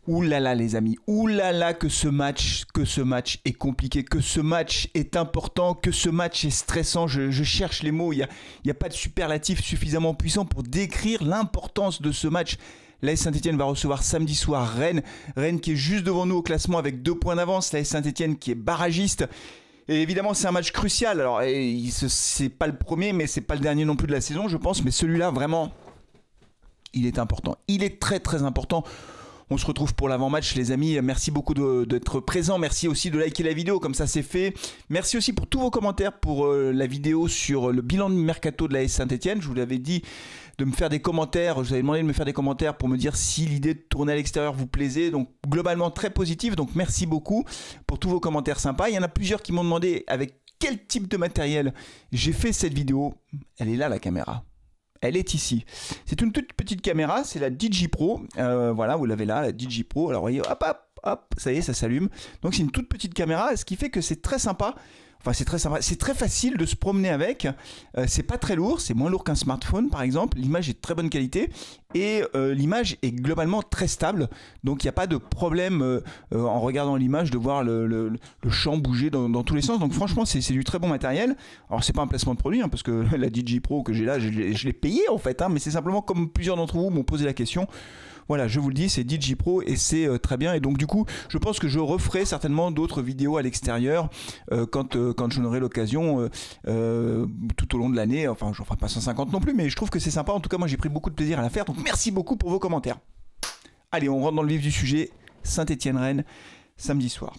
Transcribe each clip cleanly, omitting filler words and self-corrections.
Ouh là là les amis, ouh là là que ce match est compliqué, que ce match est important, que ce match est stressant. Je cherche les mots, il y a pas de superlatif suffisamment puissant pour décrire l'importance de ce match. L'AS Saint-Etienne va recevoir samedi soir Rennes. Rennes qui est juste devant nous au classement avec 2 points d'avance. L'AS Saint-Etienne qui est barragiste. Et évidemment c'est un match crucial. Alors c'est pas le premier mais c'est pas le dernier non plus de la saison je pense. Mais celui-là vraiment, il est important. Il est très très important. On se retrouve pour l'avant-match les amis, merci beaucoup d'être présents, merci aussi de liker la vidéo comme ça c'est fait. Merci aussi pour tous vos commentaires pour la vidéo sur le bilan de mercato de l'AS Saint-Etienne. Je vous l'avais dit de me faire des commentaires, je vous avais demandé de me faire des commentaires pour me dire si l'idée de tourner à l'extérieur vous plaisait. Donc globalement très positif, donc merci beaucoup pour tous vos commentaires sympas. Il y en a plusieurs qui m'ont demandé avec quel type de matériel j'ai fait cette vidéo. Elle est là la caméra. Elle est ici. C'est une toute petite caméra, c'est la DigiPro. Voilà, vous l'avez là, la DigiPro. Alors, vous voyez, hop, hop, hop, ça y est, ça s'allume. Donc, c'est une toute petite caméra, ce qui fait que c'est très sympa. Enfin, c'est très sympa. C'est très facile de se promener avec. C'est pas très lourd, c'est moins lourd qu'un smartphone, par exemple. L'image est de très bonne qualité et l'image est globalement très stable. Donc, il n'y a pas de problème en regardant l'image de voir le champ bouger dans tous les sens. Donc, franchement, c'est du très bon matériel. Alors, c'est pas un placement de produit, hein, parce que la DigiPro que j'ai là, je l'ai payée en fait. Hein, mais c'est simplement comme plusieurs d'entre vous m'ont posé la question. Voilà, je vous le dis, c'est DigiPro et c'est très bien. Et donc du coup, je pense que je referai certainement d'autres vidéos à l'extérieur quand j'en aurai l'occasion tout au long de l'année. Enfin, j'en ferai pas 150 non plus, mais je trouve que c'est sympa. En tout cas, moi, j'ai pris beaucoup de plaisir à la faire. Donc merci beaucoup pour vos commentaires. Allez, on rentre dans le vif du sujet. Saint-Etienne-Rennes, samedi soir.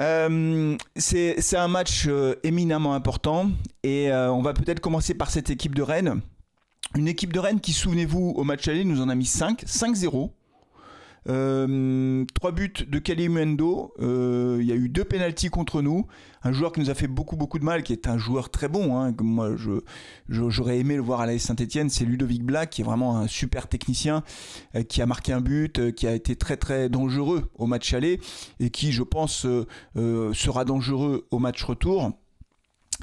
C'est un match éminemment important et on va peut-être commencer par cette équipe de Rennes. Une équipe de Rennes qui, souvenez-vous, au match aller, nous en a mis 5-0. 3 buts de Kalimundo. Il y a eu 2 pénaltys contre nous. Un joueur qui nous a fait beaucoup de mal, qui est un joueur très bon. Hein, que moi, j'aurais aimé le voir à l'AS Saint-Etienne. C'est Ludovic Blas, qui est vraiment un super technicien, qui a marqué un but, qui a été très très dangereux au match aller et qui, je pense, sera dangereux au match retour.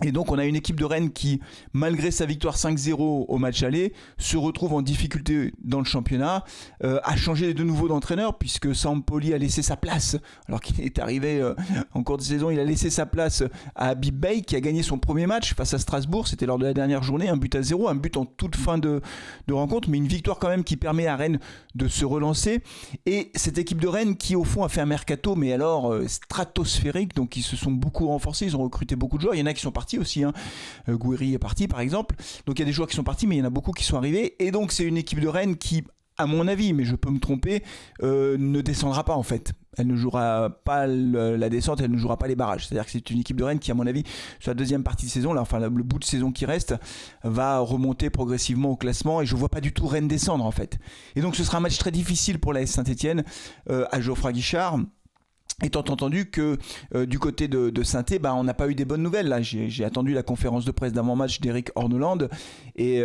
Et donc on a une équipe de Rennes qui, malgré sa victoire 5-0 au match aller, se retrouve en difficulté dans le championnat, a changé de nouveau d'entraîneur puisque Sampoli a laissé sa place, alors qu'il est arrivé en cours de saison, il a laissé sa place à Habib Beye qui a gagné son premier match face à Strasbourg, c'était lors de la dernière journée, 1-0, un but en toute fin de rencontre, mais une victoire quand même qui permet à Rennes de se relancer. Et cette équipe de Rennes qui au fond a fait un mercato, mais alors stratosphérique, donc ils se sont beaucoup renforcés, ils ont recruté beaucoup de joueurs, il y en a qui sont partis aussi, hein. Gouiri est parti par exemple, donc il y a des joueurs qui sont partis mais il y en a beaucoup qui sont arrivés et donc c'est une équipe de Rennes qui, à mon avis, mais je peux me tromper, ne descendra pas en fait. Elle ne jouera pas la descente, elle ne jouera pas les barrages. C'est-à-dire que c'est une équipe de Rennes qui, à mon avis, sur la deuxième partie de saison, là, enfin le bout de saison qui reste, va remonter progressivement au classement et je ne vois pas du tout Rennes descendre en fait. Et donc ce sera un match très difficile pour l'AS Saint-Etienne à Geoffroy Guichard. Étant entendu que du côté de Saint-Étienne, on n'a pas eu des bonnes nouvelles. Là, j'ai attendu la conférence de presse d'avant-match d'Eric Horneland. Et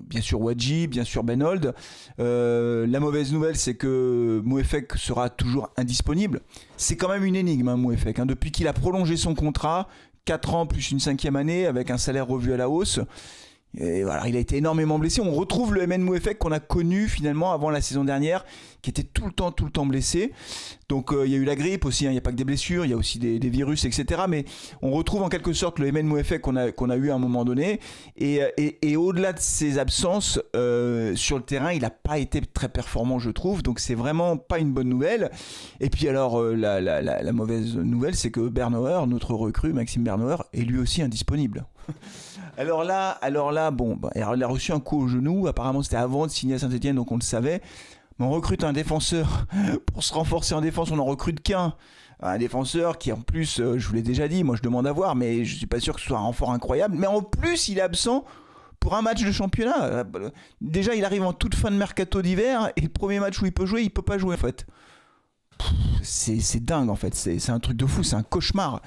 bien sûr Wadji, bien sûr Benold. La mauvaise nouvelle, c'est que Mouefek sera toujours indisponible. C'est quand même une énigme, hein, Mouefek. Hein, depuis qu'il a prolongé son contrat, 4 ans plus une 5e année, avec un salaire revu à la hausse. Et voilà, il a été énormément blessé. On retrouve le MN Mouefek qu'on a connu finalement avant la saison dernière, qui était tout le temps blessé. Donc il y a eu la grippe aussi, hein, il n'y a pas que des blessures, il y a aussi des virus, etc. Mais on retrouve en quelque sorte le MN Mouefek qu'on a eu à un moment donné. Et au-delà de ses absences, sur le terrain, il n'a pas été très performant, je trouve. Donc c'est vraiment pas une bonne nouvelle. Et puis alors, la mauvaise nouvelle, c'est que Bernauer, notre recrue, Maxime Bernauer, est lui aussi indisponible. Alors là, il a reçu un coup au genou. Apparemment, c'était avant de signer à Saint-Etienne, donc on le savait. Mais on recrute un défenseur pour se renforcer en défense. On n'en recrute qu'un. Un défenseur qui, en plus, je vous l'ai déjà dit, moi je demande à voir, mais je ne suis pas sûr que ce soit un renfort incroyable. Mais en plus, il est absent pour un match de championnat. Déjà, il arrive en toute fin de mercato d'hiver et le premier match où il peut jouer, il ne peut pas jouer en fait. C'est dingue en fait. C'est un truc de fou, c'est un cauchemar.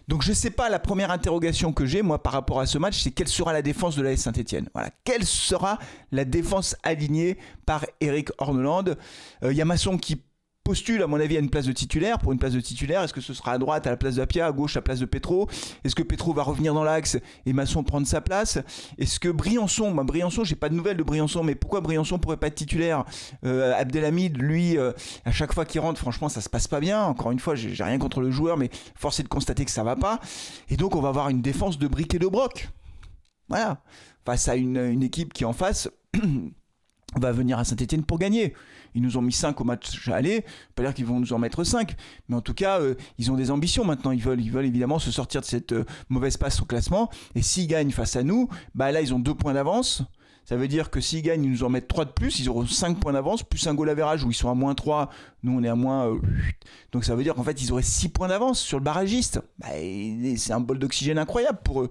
Donc je sais pas, la première interrogation que j'ai moi par rapport à ce match, c'est quelle sera la défense de l'AS Saint-Etienne. Voilà, quelle sera la défense alignée par Eric Horneland. Y a Masson qui postule à mon avis à une place de titulaire. Pour une place de titulaire, est-ce que ce sera à droite à la place d'Apia, à gauche à la place de Petro? Est-ce que Petro va revenir dans l'axe et Masson prendre sa place? Est-ce que Briançon, j'ai pas de nouvelles de Briançon, mais pourquoi Briançon pourrait pas être titulaire? Abdelhamid, lui, à chaque fois qu'il rentre, franchement ça se passe pas bien. Encore une fois, j'ai rien contre le joueur, mais force est de constater que ça va pas. Et donc on va avoir une défense de briques et de broc. Voilà, face à une équipe qui en face va venir à Saint-Etienne pour gagner. Ils nous ont mis 5 au match aller, pas dire qu'ils vont nous en mettre 5, mais en tout cas, ils ont des ambitions maintenant. Ils veulent évidemment se sortir de cette mauvaise passe au classement. Et s'ils gagnent face à nous, là, ils ont 2 points d'avance. Ça veut dire que s'ils gagnent, ils nous en mettent 3 de plus, ils auront 5 points d'avance, plus un goal average où ils sont à moins 3, nous on est à moins... Donc ça veut dire qu'en fait, ils auraient 6 points d'avance sur le barragiste. C'est un bol d'oxygène incroyable pour eux.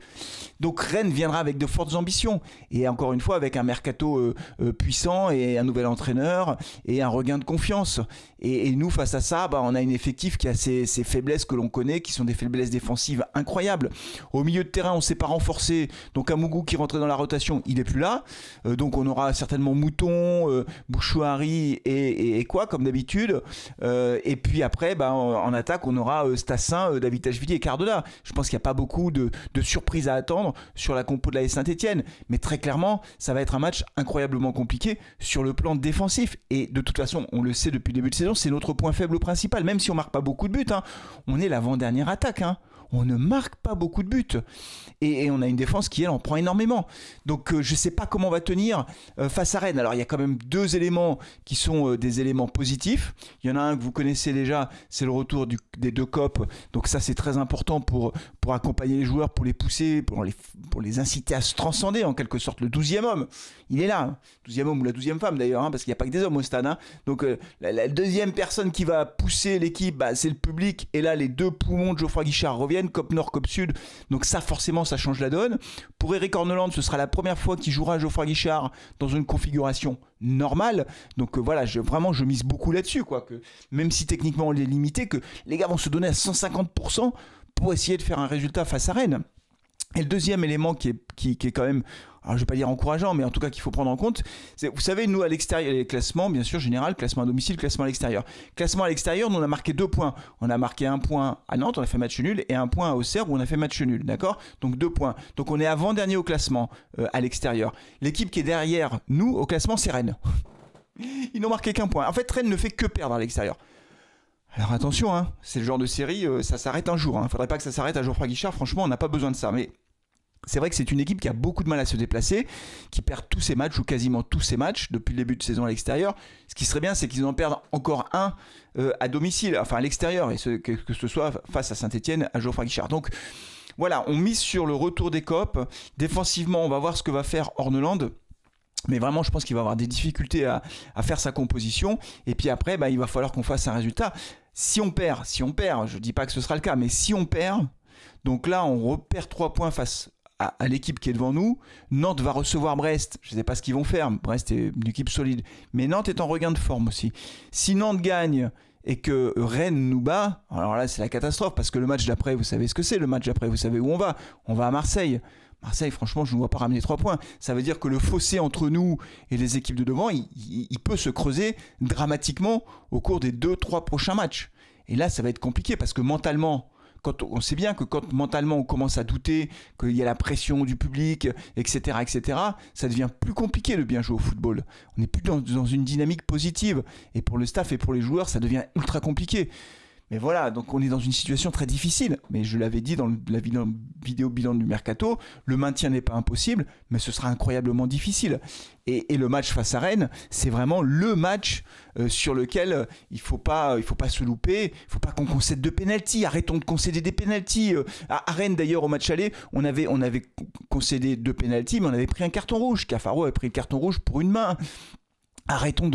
Donc Rennes viendra avec de fortes ambitions. Et encore une fois, avec un mercato puissant et un nouvel entraîneur et un regain de confiance. Et nous, face à ça, on a un effectif qui a ces faiblesses que l'on connaît, qui sont des faiblesses défensives incroyables. Au milieu de terrain, on ne s'est pas renforcé. Donc Amougou qui rentrait dans la rotation, il n'est plus là. Donc on aura certainement Mouton, Bouchouari et quoi comme d'habitude. Et puis après, en attaque, on aura Stassin, Davitashvili et Cardona. Je pense qu'il n'y a pas beaucoup de surprises à attendre sur la compo de la Saint-Etienne. Mais très clairement, ça va être un match incroyablement compliqué sur le plan défensif. Et de toute façon, on le sait depuis le début de saison, c'est notre point faible principal. Même si on ne marque pas beaucoup de buts, on est l'avant-dernière attaque. On ne marque pas beaucoup de buts. Et on a une défense qui, elle, en prend énormément. Donc, je ne sais pas comment on va tenir face à Rennes. Alors, il y a quand même 2 éléments qui sont des éléments positifs. Il y en a un que vous connaissez déjà, c'est le retour des 2 copes. Donc, ça, c'est très important pour accompagner les joueurs, pour les pousser, pour les inciter à se transcender, en quelque sorte. Le 12e homme, il est là. 12e homme ou la 12e femme, d'ailleurs, parce qu'il n'y a pas que des hommes au stade. Donc, la deuxième personne qui va pousser l'équipe, c'est le public. Et là, les 2 poumons de Geoffroy Guichard reviennent. Cop Nord, Cop Sud, donc ça forcément ça change la donne. Pour Eric Orneland, ce sera la première fois qu'il jouera Geoffroy Guichard dans une configuration normale, donc voilà, je mise beaucoup là-dessus, que même si techniquement on est limité, que les gars vont se donner à 150% pour essayer de faire un résultat face à Rennes. Et le deuxième élément qui est quand même, alors je vais pas dire encourageant, mais en tout cas qu'il faut prendre en compte, c'est, vous savez, nous à l'extérieur, les classements, bien sûr, général, classement à domicile, classement à l'extérieur. Classement à l'extérieur, nous on a marqué 2 points. On a marqué 1 point à Nantes, on a fait match nul, et 1 point à Auxerre où on a fait match nul, d'accord? Donc 2 points. Donc on est avant-dernier au classement à l'extérieur. L'équipe qui est derrière nous au classement, c'est Rennes. Ils n'ont marqué qu'1 point. En fait, Rennes ne fait que perdre à l'extérieur. Alors attention, c'est le genre de série, ça s'arrête un jour. Faudrait pas que ça s'arrête à Geoffroy Guichard, franchement, on n'a pas besoin de ça. Mais c'est vrai que c'est une équipe qui a beaucoup de mal à se déplacer, qui perd tous ses matchs ou quasiment tous ses matchs depuis le début de saison à l'extérieur. Ce qui serait bien, c'est qu'ils en perdent encore un à domicile, enfin à l'extérieur, et que ce soit face à Saint-Etienne, à Geoffroy Guichard. Donc voilà, on mise sur le retour des copes. Défensivement, on va voir ce que va faire Orneland. Mais vraiment, je pense qu'il va avoir des difficultés à faire sa composition. Et puis après, il va falloir qu'on fasse un résultat. Si on perd, je ne dis pas que ce sera le cas, mais si on perd, donc là, on repère 3 points face à l'équipe qui est devant nous. Nantes va recevoir Brest. Je ne sais pas ce qu'ils vont faire. Brest est une équipe solide. Mais Nantes est en regain de forme aussi. Si Nantes gagne et que Rennes nous bat, alors là, c'est la catastrophe. Parce que le match d'après, vous savez ce que c'est. Le match d'après, vous savez où on va. On va à Marseille. Marseille, franchement, je ne vois pas ramener 3 points. Ça veut dire que le fossé entre nous et les équipes de devant, il peut se creuser dramatiquement au cours des 2-3 prochains matchs. Et là, ça va être compliqué parce que mentalement, on sait bien que quand mentalement on commence à douter, qu'il y a la pression du public, etc., ça devient plus compliqué de bien jouer au football. On n'est plus dans une dynamique positive. Et pour le staff et pour les joueurs, ça devient ultra compliqué. Mais voilà, donc on est dans une situation très difficile. Mais je l'avais dit dans la vidéo bilan du Mercato, le maintien n'est pas impossible, mais ce sera incroyablement difficile. Et le match face à Rennes, c'est vraiment le match sur lequel il ne faut pas se louper. Il ne faut pas qu'on concède de pénalty. Arrêtons de concéder des pénaltys. À Rennes, d'ailleurs, au match aller, on avait concédé 2 pénaltys, mais on avait pris un carton rouge. Cafaro avait pris le carton rouge pour une main. Arrêtons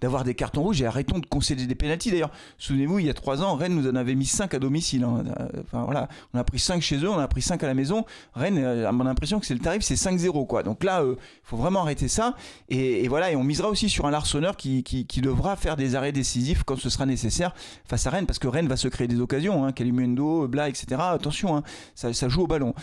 d'avoir des cartons rouges et arrêtons de concéder des pénaltys. D'ailleurs, souvenez-vous, il y a 3 ans, Rennes nous en avait mis 5 à domicile. Enfin, voilà, on a pris 5 chez eux, on a pris 5 à la maison. Rennes, à mon impression que c'est le tarif, c'est 5-0, quoi. Donc là, il faut vraiment arrêter ça. Et voilà, et on misera aussi sur un Larsonneur qui devra faire des arrêts décisifs quand ce sera nécessaire face à Rennes, parce que Rennes va se créer des occasions. Calumundo, Blas, etc. Attention, ça joue au ballon.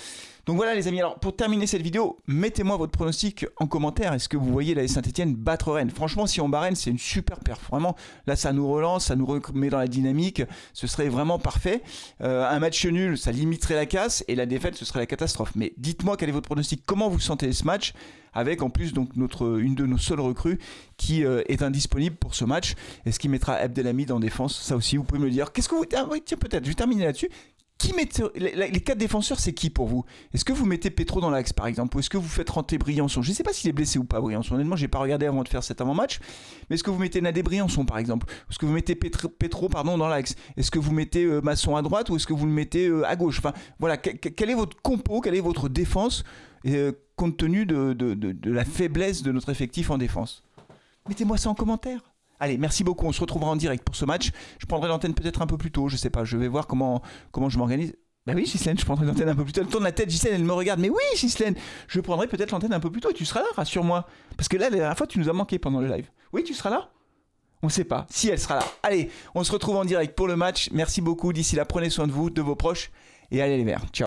Donc voilà les amis, alors pour terminer cette vidéo, mettez-moi votre pronostic en commentaire. Est-ce que vous voyez l'AS Saint-Etienne battre Rennes? Franchement, si on bat Rennes, c'est une super perf. Vraiment, là ça nous relance, ça nous remet dans la dynamique, ce serait vraiment parfait. Un match nul, ça limiterait la casse, et la défaite, ce serait la catastrophe. Mais dites-moi quel est votre pronostic, comment vous sentez ce match, avec en plus donc une de nos seules recrues qui est indisponible pour ce match. Est-ce qu'il mettra Abdelhamid en défense? Ça aussi, vous pouvez me le dire. Qu'est-ce que vous... Ah, oui, tiens, peut-être, je vais terminer là-dessus. Qui mettez... Les 4 défenseurs, c'est qui pour vous? Est-ce que vous mettez Petro dans l'axe par exemple? Ou est-ce que vous faites rentrer Briançon? Je ne sais pas s'il est blessé ou pas, Briançon. Honnêtement, je n'ai pas regardé avant de faire cet avant-match. Mais est-ce que vous mettez Nadé Briançon par exemple? Est-ce que vous mettez Petro dans l'axe? Est-ce que vous mettez Masson à droite ou est-ce que vous le mettez à gauche? Enfin, voilà, quel est votre compo? Quelle est votre défense compte tenu de la faiblesse de notre effectif en défense? Mettez-moi ça en commentaire. Allez, merci beaucoup, on se retrouvera en direct pour ce match. Je prendrai l'antenne peut-être un peu plus tôt, je sais pas, je vais voir comment je m'organise. Bah oui, Ghislaine, je prendrai l'antenne un peu plus tôt. Elle tourne la tête, Ghislaine, elle me regarde. Mais oui, Ghislaine, je prendrai peut-être l'antenne un peu plus tôt et tu seras là, rassure-moi. Parce que là, la dernière fois, tu nous as manqué pendant le live. Oui, tu seras là? On ne sait pas si elle sera là. Allez, on se retrouve en direct pour le match. Merci beaucoup, d'ici là, prenez soin de vous, de vos proches et allez les Verts. Ciao.